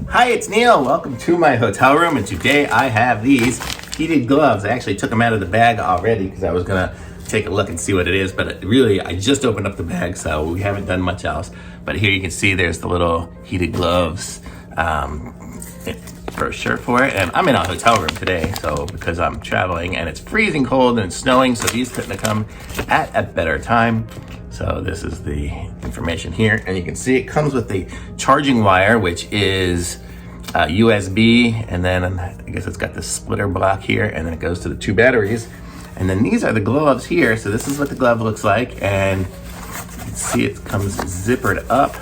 Hi, it's Neil. Welcome to my hotel room, and today I have these heated gloves. I actually took them out of the bag already because I was gonna take a look and see what it is, but really I just opened up the bag, so we haven't done much else. But here you can see there's the little heated gloves brochure for it, and I'm in a hotel room today, so because I'm traveling and it's freezing cold and it's snowing, so these couldn't have come at a better time. So this is the information here, and you can see it comes with the charging wire, which is USB, and then I guess it's got this splitter block here, and then it goes to the two batteries. And then these are the gloves here. So this is what the glove looks like, and you can see it comes zippered up.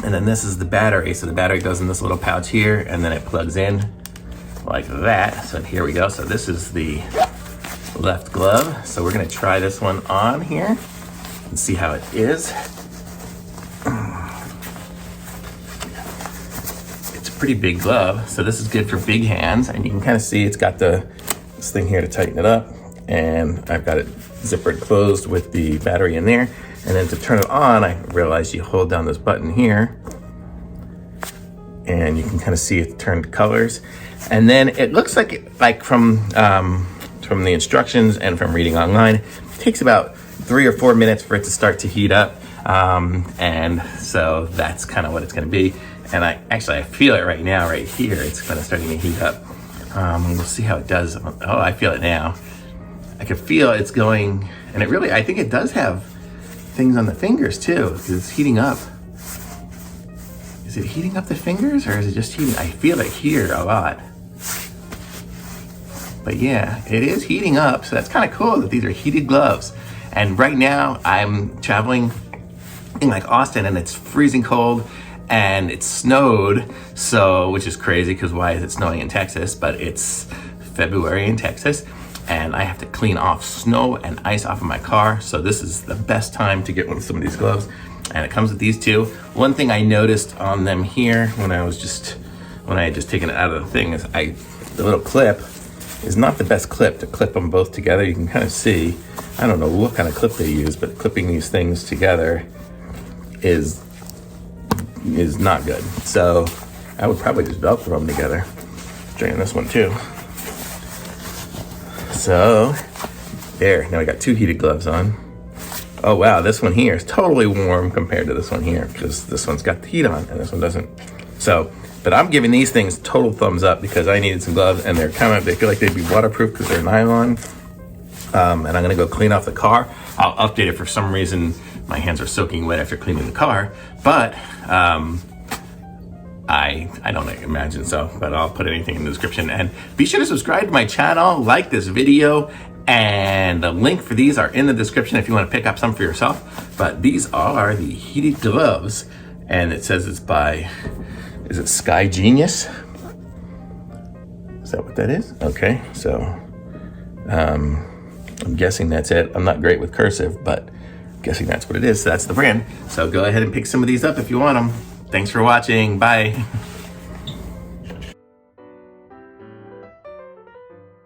And then this is the battery. So the battery goes in this little pouch here, and then it plugs in like that. So here we go. So this is the left glove. So we're gonna try this one on here and see how it is. It's a pretty big glove. So this is good for big hands, and you can kind of see it's got this thing here to tighten it up, and I've got it zippered closed with the battery in there. And then to turn it on, I realized you hold down this button here, and you can kind of see it turned colors. And then it looks like from the instructions and from reading online, it takes about 3 or 4 minutes for it to start to heat up. And so that's kind of what it's gonna be. And I feel it right now, right here. It's kind of starting to heat up. We'll see how it does. Oh, I feel it now. I can feel it's going, and it really, I think it does have things on the fingers too, because it's heating up. Is it heating up the fingers, or is it just heating? I feel it here a lot. But yeah, it is heating up, so that's kind of cool that these are heated gloves. And right now I'm traveling in like Austin, and it's freezing cold and it snowed, so, which is crazy because why is it snowing in Texas? But it's February in Texas, and I have to clean off snow and ice off of my car. So this is the best time to get one of some of these gloves. And it comes with these two. One thing I noticed on them here when I had just taken it out of the thing is the little clip is not the best clip to clip them both together. You can kind of see, I don't know what kind of clip they use, but clipping these things together is not good. So I would probably just Velcro them together. Trying this one too. So there, now I got two heated gloves on. Oh wow, this one here is totally warm compared to this one here, because this one's got the heat on and this one doesn't. So, but I'm giving these things total thumbs up because I needed some gloves, and they feel like they'd be waterproof because they're nylon. And I'm gonna go clean off the car. I'll update it. For some reason, my hands are soaking wet after cleaning the car, but I don't imagine so, but I'll put anything in the description. And be sure to subscribe to my channel, like this video, and the link for these are in the description if you want to pick up some for yourself. But these are the heated gloves, and it says it's by, is it SkyGenius? Is that what that is? Okay, so I'm guessing that's it. I'm not great with cursive, but I'm guessing that's what it is. So that's the brand. So go ahead and pick some of these up if you want them. Thanks for watching. Bye.